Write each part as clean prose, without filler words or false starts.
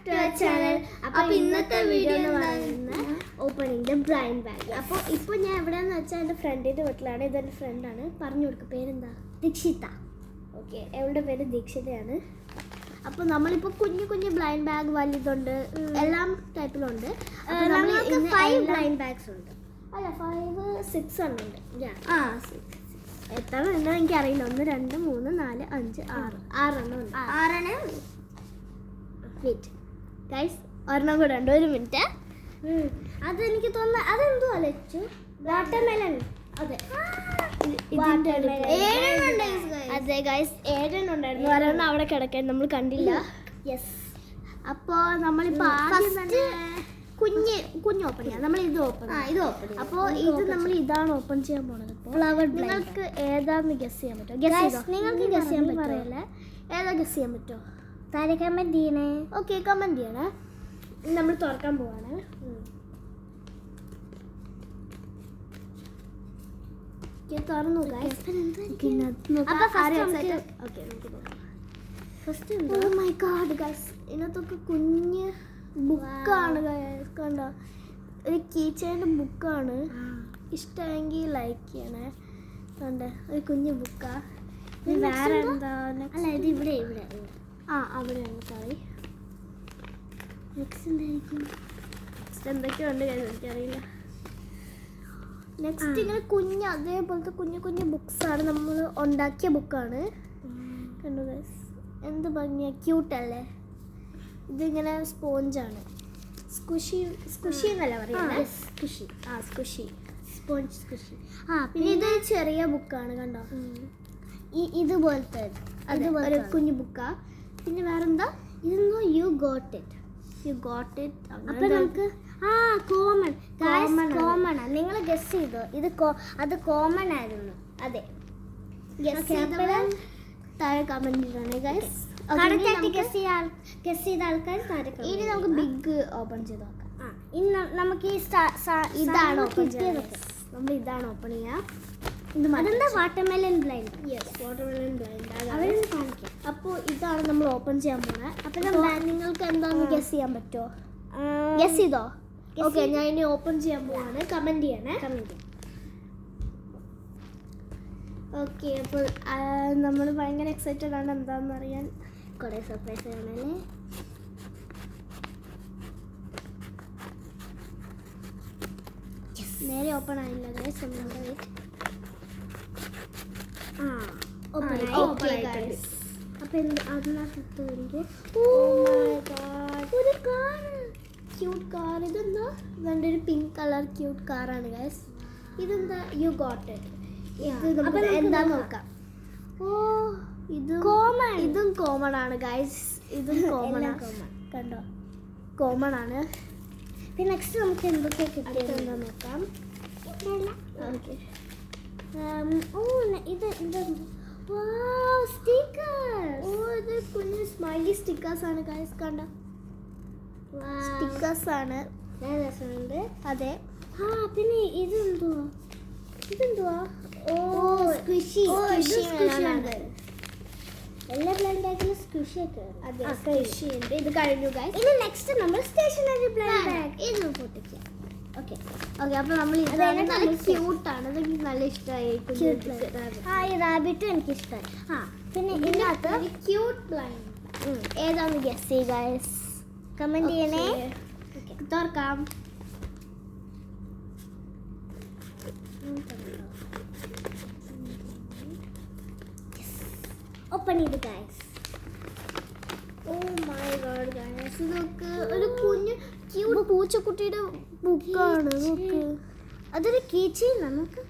To our channel. അപ്പോൾ ഇന്നത്തെ video എന്ന് പറയുന്നത് ഓപ്പണിംഗ് ദ ബ്ലൈൻഡ് ബാഗ്. അപ്പോൾ ഇപ്പോൾ ഞാൻ എവിടെയാണെന്ന് വെച്ചാൽ എൻ്റെ ഫ്രണ്ടിൻ്റെ വീട്ടിലാണ്. ഇതെൻ്റെ ഫ്രണ്ടാണ്. പറഞ്ഞു കൊടുക്കുക, പേരെന്താ? ദീക്ഷിത. ഓക്കെ, അവളുടെ പേര് ദീക്ഷിതയാണ്. അപ്പോൾ നമ്മളിപ്പോൾ കുഞ്ഞു കുഞ്ഞു ബ്ലൈൻഡ് ബാഗ്, വലുതുണ്ട്, എല്ലാം ടൈപ്പിലുണ്ട്. നമ്മൾ 5 ബ്ലൈൻഡ് ബാഗ്സ് ഉണ്ട്. അല്ല, 5 6 ഉണ്ട്. എത്ര ഉണ്ടോ എനിക്കറിയില്ല. 1 2 3 4 5 6 എണ്ണം ഉണ്ട്. 6 വെയിറ്റ് ഗൈസ്, ഒരെണ്ണം കൂടെ ഉണ്ട്. ഒരു മിനിറ്റ്. അതെനിക്ക് തോന്നുന്നു അതെന്തോ അലച്ചു വാട്ടർമെലൺ. അതെ, അതെ ഗൈസ്, 7 ഉണ്ടായിരുന്നു. ഒരെണ്ണം അവിടെ കിടക്കാൻ നമ്മൾ കണ്ടില്ല. യെസ്. അപ്പോൾ നമ്മളിപ്പോൾ ആദ്യം തന്നെ കുഞ്ഞ് ഓപ്പൺ ചെയ്യാം. നമ്മൾ ഇത് ഓപ്പൺ അപ്പോൾ ഇത് നമ്മൾ ഇതാണ് ഓപ്പൺ ചെയ്യാൻ പോണത്. ഫ്ലവർ. നിങ്ങൾക്ക് ഏതാന്ന് ഗസ് ചെയ്യാൻ പറ്റുമോ? നിങ്ങൾക്ക് ഗസ് ചെയ്യാൻ പറ്റില്ല. ഏതാ ഗസ് ചെയ്യാൻ പറ്റുമോ? താഴെ കമൻറ്റ് ചെയ്യണേ. ഓക്കെ, കമൻറ്റ് ചെയ്യണേ. നമ്മൾ തുറക്കാൻ പോവാണ്. തുറന്നു. ഇതിനകത്തൊക്കെ കുഞ്ഞ് ബുക്കാണ്. കണ്ടോ, ഒരു കീച്ചേൻ്റെ ബുക്കാണ്. ഇഷ്ടമെങ്കിൽ ലൈക്ക് ചെയ്യണേ. കണ്ടോ, ഒരു കുഞ്ഞു ബുക്കാ. വേറെ എന്താ? അല്ല, ഇത് ഇവിടെ അവിടെയാണ്. സോറി. നെക്സ്റ്റ് എന്തായിരിക്കും? നെക്സ്റ്റ് എന്തൊക്കെയുണ്ട് എനിക്കറിയില്ല. നെക്സ്റ്റ് ഇങ്ങനെ കുഞ്ഞ് അതേപോലത്തെ കുഞ്ഞു കുഞ്ഞു ബുക്സാണ്. നമ്മൾ ഉണ്ടാക്കിയ ബുക്കാണ്. കണ്ടു ഗൈസ്, എന്ത് ഭംഗിയാ, ക്യൂട്ടല്ലേ? ഇതിങ്ങനെ സ്പോഞ്ചാണ്. സ്കുഷി എന്നല്ല പറയുന്നത്. Squishy sponge squishy. പിന്നെ ഇത് ചെറിയ ബുക്കാണ്. കണ്ടോ, ഇതുപോലത്തെ ഒരു കുഞ്ഞു ബുക്കാ. പിന്നെ വേറെന്താ? ഇതൊന്നും യു ഗോട്ട് ഇറ്റ്. അപ്പൊ നമുക്ക് കോമൺ. നിങ്ങൾ ഗസ് ചെയ്തോ? അത് കോമൺ ആയിരുന്നു. അതെ, താഴെ കമന്റ് ചെയ്യണേ ഗൈസ്. ഇനി നമുക്ക് ബിഗ് ഓപ്പൺ ചെയ്ത് നോക്കാം. ഇന്ന് നമുക്ക് ഇതാണ് ഓപ്പൺ ചെയ്യാം. നമ്മൾ ഇതാണ് ഓപ്പൺ ചെയ്യാം. അതെന്താ? Watermelon blind. Yes, watermelon blind. കാണിക്കാം. അപ്പോൾ ഇതാണ് നമ്മൾ ഓപ്പൺ ചെയ്യാൻ പോകുന്നത്. അപ്പോൾ നിങ്ങൾക്ക് എന്താണെന്ന് ഗസ് ചെയ്യാൻ പറ്റുമോ? ഗസ് ചെയ്തോ? ഓക്കെ, ഞാൻ ഇനി ഓപ്പൺ ചെയ്യാൻ പോവാണ്. കമൻറ്റ് ചെയ്യണേ. ഓക്കെ, അപ്പോൾ നമ്മൾ ഭയങ്കര എക്സൈറ്റഡ് ആണ് എന്താണെന്ന് അറിയാൻ. കുറേ സർപ്രൈസ് ആണല്ലേ. നേരെ ഓപ്പൺ ആയില്ല ഗൈസ്. അപ്പം അതിനകത്ത് എനിക്ക് ഒരു കാർ, ക്യൂട്ട് കാർ. ഇതെന്താ? ഇതെൻ്റെ ഒരു പിങ്ക് കളർ ക്യൂട്ട് കാറാണ് ഗൈസ്. ഇതെന്താ? You got it. ഇത് എന്താ നോക്കാം. ഇതും കോമൺ ആണ് ഗൈസ്. ഇതും കോമൺ. കണ്ടോ, കോമൺ ആണ്. പിന്നെ നെക്സ്റ്റ് നമുക്ക് എന്തൊക്കെ കിട്ടിയതെന്ന് നോക്കാം. ഓക്കെ, ഇത് കുഞ്ഞു സ്മൈലി സ്റ്റിക്കേഴ്സ് ആണ് ഗൈസ്. കണ്ടോ, സ്റ്റിക്കേഴ്സ് ആണ്. രസമുണ്ട്. അതെ. പിന്നെ ഇതെന്തുവാ? സ്ക്വിഷി ഉണ്ട്. എല്ലാ ബ്ലൈൻഡ് ബാഗിലും സ്ക്വിഷി ഒക്കെ. അതെ, സ്ക്വിഷി ഉണ്ട്. ഇത് കഴിഞ്ഞു ഗൈസ്. ഇനി നെക്സ്റ്റ് നമ്മൾ സ്റ്റേഷനറി ബ്ലൈൻഡ് ബാഗ്. ഇത് പൊട്ടിക്കാം. ഓക്കെ, അപ്പോൾ നമ്മൾ നല്ല ക്യൂട്ടാണ്. അതെനിക്ക് നല്ല ഇഷ്ടമായി. ഈ റാബിറ്റും എനിക്ക് ഇഷ്ടമായി. പിന്നെ ഇതിനകത്ത് ക്യൂട്ട് ബ്ലൈൻഡ് ഏതാണെന്ന് ഗസ് ചെയ്യുക ഗൈസ്. കമൻറ്റ് ചെയ്യണേ. തുറക്കാം. ഓപ്പൺ ചെയ്ത് guys. Oh my god guys, ഇതൊക്കെ ഒരു കുഞ്ഞു ക്യൂട്ട് പൂച്ചക്കുട്ടിയുടെ ബുക്കാണ്. നോക്ക്, അതൊരു കീച്ചെയിൻ. നമുക്ക്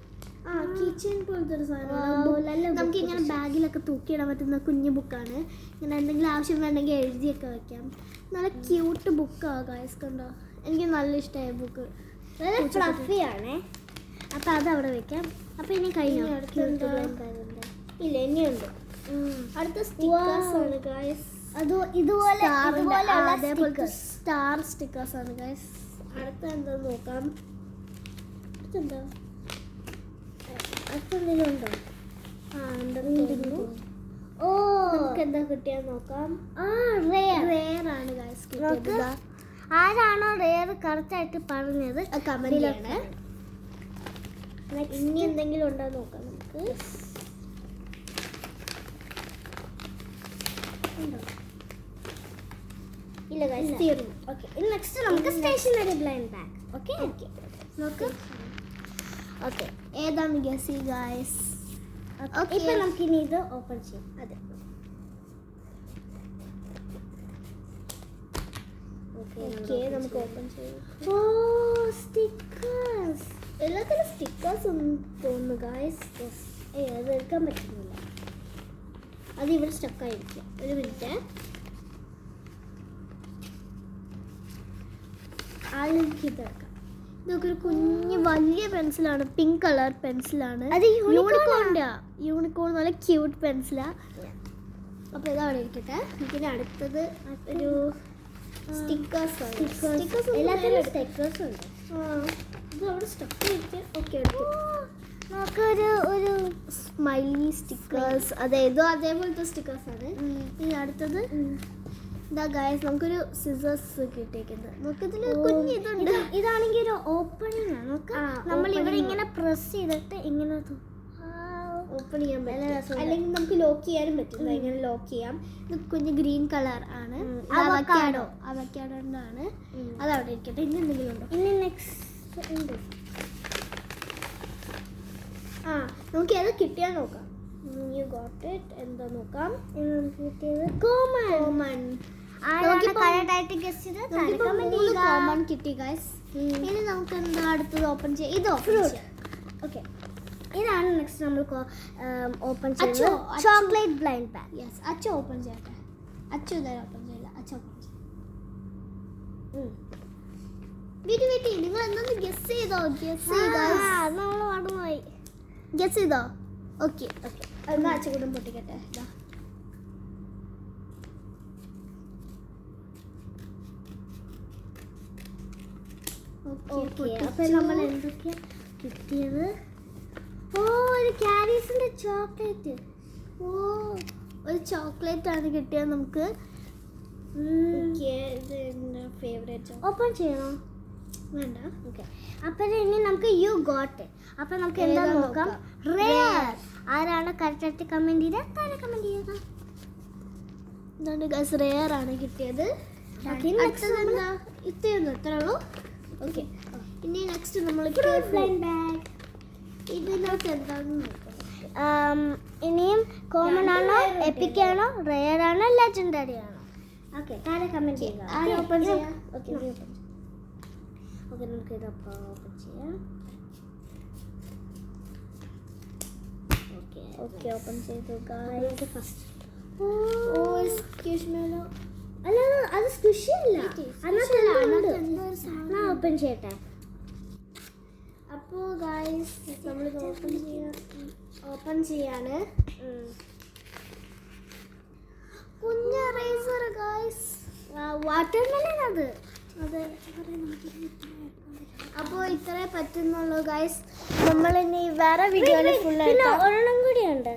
കീച്ചെയിൻ പോലത്തെ ഒരു സാധനം. നമുക്ക് ഇങ്ങനെ ബാഗിലൊക്കെ തൂക്കിയിടാൻ പറ്റുന്ന കുഞ്ഞു ബുക്കാണ്. ഇങ്ങനെ എന്തെങ്കിലും ആവശ്യം വേണമെങ്കിൽ എഴുതിയൊക്കെ വയ്ക്കാം. നല്ല ക്യൂട്ട് ബുക്കാണ് ഗൈസ്. കണ്ടോ, എനിക്ക് നല്ല ഇഷ്ടമായ ബുക്ക്. ഫ്ലഫിയാണേ. അപ്പം അതവിടെ വെക്കാം. അപ്പം ഇനി കഴിഞ്ഞു. ഇല്ല, ഇനിയുണ്ട്. അടുത്ത സ്റ്റിക്കേഴ്സ് ആണ് ഗൈസ്. ഇതുപോലെ അതേപോലത്തെ സ്റ്റാർ സ്റ്റിക്കേഴ്സ് ആണ് ഗൈസ്. അടുത്ത എന്താ നോക്കാം. അടുത്തെന്താ? അടുത്തെന്തെങ്കിലും ഉണ്ടോ? നമുക്ക് എന്താ കിട്ടിയാൽ നോക്കാം. റെയർ ആണ് ഗൈസ്. നോക്ക് ആരാണോ റെയർ കറക്റ്റ് ആയിട്ട് പറഞ്ഞത് കമന്റ് ചെയ്യണേ. ഇനി എന്തെങ്കിലും ഉണ്ടോ നോക്കാം നമുക്ക്. ഇല്ല ഗൈസ് തീർന്നു. ഓക്കെ ഇനി നെക്സ്റ്റ് നമുക്ക് stationery blind bag. Okay okay നോക്ക്. ഓക്കെ ഏതാണ് ഗസ് ഗൈസ്? ഇപ്പൊ നമുക്ക് ഇനി ഇത് ഓപ്പൺ ചെയ്യാം. അതെ ഓക്കെ നമുക്ക് ഓപ്പൺ ചെയ്യാം. ഓ സ്റ്റിക്കേഴ്സ്, എല്ലാത്തിലും സ്റ്റിക്കേഴ്സ് ഒന്നും തോന്നുന്നു ഗൈസ്. അത് എടുക്കാൻ പറ്റുന്നില്ല, അത് ഇവിടെ സ്റ്റക്കായിരിക്കും. ഒരു മിനിറ്റ്. ആൾക്ക് ഇതെടുക്കാം. ഇതൊക്കെ ഒരു കുഞ്ഞ് വലിയ പെൻസിലാണ്, പിങ്ക് കളർ പെൻസിലാണ്. അത് യൂണിക്കോൺ നല്ല ക്യൂട്ട് പെൻസിലാ. അപ്പോൾ ഇതവിടെ ഇരിക്കട്ടെ. എനിക്കിനി അടുത്തത് ഒരു സ്റ്റിക്കേഴ്സ്. എല്ലാത്തിലും സ്റ്റിക്കേഴ്സ് ഉണ്ട്. ഇത് അവിടെ സ്റ്റക്ക് ആയിരിക്കും. ഓക്കെ എടുത്തു. നമുക്കൊരു സ്മൈലി സ്റ്റിക്കേഴ്സ്. അതെ ഇതോ അതേപോലത്തെ സ്റ്റിക്കേഴ്സാണ്. ഇനി അടുത്തത് ഇതാ ഗൈസ്, നമുക്കൊരു സിസേഴ്സ് കിട്ടിയിരിക്കുന്നത്. നമുക്കിതിൽ കുഞ്ഞ് ഇതുണ്ട്. ഇതാണെങ്കിൽ ഒരു ഓപ്പണിംഗ് ആണ്. നമ്മൾ ഇവിടെ ഇങ്ങനെ പ്രസ് ചെയ്തിട്ട് ഇങ്ങനെ ഓപ്പൺ ചെയ്യാൻ പറ്റും, അല്ലെങ്കിൽ നമുക്ക് ലോക്ക് ചെയ്യാനും പറ്റും. ഇങ്ങനെ ലോക്ക് ചെയ്യാം. ഇത് കുഞ്ഞ് ഗ്രീൻ കളർ ആണ്. അവക്കാഡോ ആണ്. അതവിടെ ഇരിക്കട്ടെ. ഇനി എന്തെങ്കിലും ഉണ്ടോ? ഇനി നെക്സ്റ്റ് ഉണ്ട്. നമുക്ക് ഏത് കിട്ടിയാൽ നോക്കാം. You got it. എന്താ നോക്കാം. കിട്ടിയത് കോമൺ. കോമൺ കിട്ടി ഗൈസ്. ഇനി നമുക്ക് എന്താ അടുത്തത് ഓപ്പൺ ചെയ്യാം. ഇത് ഓപ്പൺ ചെയ്യാം. ഓക്കെ ഇതാണ് നെക്സ്റ്റ് നമ്മൾ ഓപ്പൺ ചെയ്യുന്നത്. Chocolate blind bag. യെസ്, അച്ഛ ഓപ്പൺ ചെയ്യട്ടെ. അച്ഛ ഇതായാലും ഓപ്പൺ ചെയ്യില്ല. അച്ഛ ഓപ്പൺ ചെയ്യും. വീട്ടിൽ നിങ്ങൾ എന്തൊന്ന് ഗസ് ചെയ്തോ? നമ്മൾ മറന്നുപോയി. ഗസ് ചെയ്തോ? Okay okay. എന്നാൽ അച്ഛ കൂടെ പൊട്ടിക്കട്ടെ. ഇതാ ഓക്കെ അപ്പൊ നമ്മൾ എന്തൊക്കെയാ കിട്ടിയത്? ഓ ഒരു ക്യാരീസിന്റെ ചോക്ലേറ്റ്. ഓ ഒരു ചോക്ലേറ്റ് ആണ് കിട്ടിയത് നമുക്ക്. ഇത് എൻ്റെ ഫേവറേറ്റ്. ഓപ്പൺ ചെയ്യണോ? വേണ്ട. ഓക്കെ അപ്പൊ ഇനി നമുക്ക് യു ഗോട്ട്. അപ്പൊ നമുക്ക് എന്താ നോക്കാം. റെയർ ആരാണ് കറക്റ്റ് കമന്റ് ചെയ്തത്? താഴെ കമന്റ് ചെയ്യുക. ഇതാണ് ഗൈസ്, റെയർ ആണ് കിട്ടിയത്. ഇത്രയൊന്നും ഇത്രേ ഉള്ളൂ. ഓക്കെ ഇനി നെക്സ്റ്റ് നമ്മൾ ബ്ലൈൻഡ് ബാഗ്. ഇതിനകത്ത് എന്താണെന്ന് നോക്കാം. ഇനിയും കോമൺ ആണോ, എപ്പിക് ആണോ, റെയർ ആണോ, ലെജൻഡറി ആണോ? ഓക്കെ താഴെ കമന്റ് ചെയ്യുക. ഓപ്പൺ ചെയ്യാം. ഓക്കെ ഓക്കെ നമുക്ക് ഇത് ഓപ്പൺ ചെയ്യാം. ഓക്കെ ഓപ്പൺ ചെയ്തു ഗൈസ്. ഫസ്റ്റ് സ്ക്വിഷ്മേലോ. അല്ല അത് സ്ക്വിഷി അല്ല. ഓപ്പൺ ചെയ്യട്ടെ. അപ്പോൾ ഗൈസ് നമ്മളിത് ഓപ്പൺ ചെയ്യാണ്. കുഞ്ഞ് റേസർ ഗൈസ്. വാട്ടർമെലൻ അത്. അതെ. അപ്പോൾ ഇത്രേ പറ്റുന്നുള്ളൂ ഗൈസ്. നമ്മളിനി വേറെ വീഡിയോയിൽ ഫുൾ ഒരെണ്ണം കൂടിയുണ്ട്.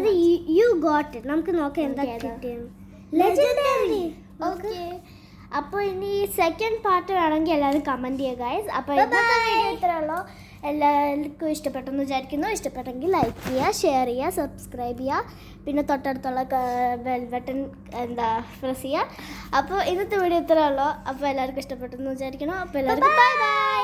ഇത് യു ഗോട്ട് ഇറ്റ്. നമുക്ക് നോക്കാം എന്താ കിട്ടിയത്. ലെജൻഡറി. ഓക്കെ അപ്പോൾ ഇനി സെക്കൻഡ് പാർട്ട് വേണമെങ്കിൽ എല്ലാവരും കമൻറ്റ് ചെയ്യുക ഗൈസ്. അപ്പോൾ ഇന്നത്തെ വീഡിയോ ഇത്രേ ഉള്ളൂ. എല്ലാവർക്കും ഇഷ്ടപ്പെട്ടെന്ന് വിചാരിക്കുന്നു. ഇഷ്ടപ്പെട്ടെങ്കിൽ ലൈക്ക് ചെയ്യുക, ഷെയർ ചെയ്യുക, സബ്സ്ക്രൈബ് ചെയ്യുക, പിന്നെ തൊട്ടടുത്തുള്ള ബെൽ ബട്ടൺ പ്രസ് ചെയ്യുക. അപ്പോൾ ഇന്നത്തെ വീഡിയോ ഇത്രേ ഉള്ളൂ. അപ്പോൾ എല്ലാവർക്കും ഇഷ്ടപ്പെട്ടെന്ന് വിചാരിക്കുന്നു. അപ്പോൾ എല്ലാവർക്കും ബൈ ബൈ.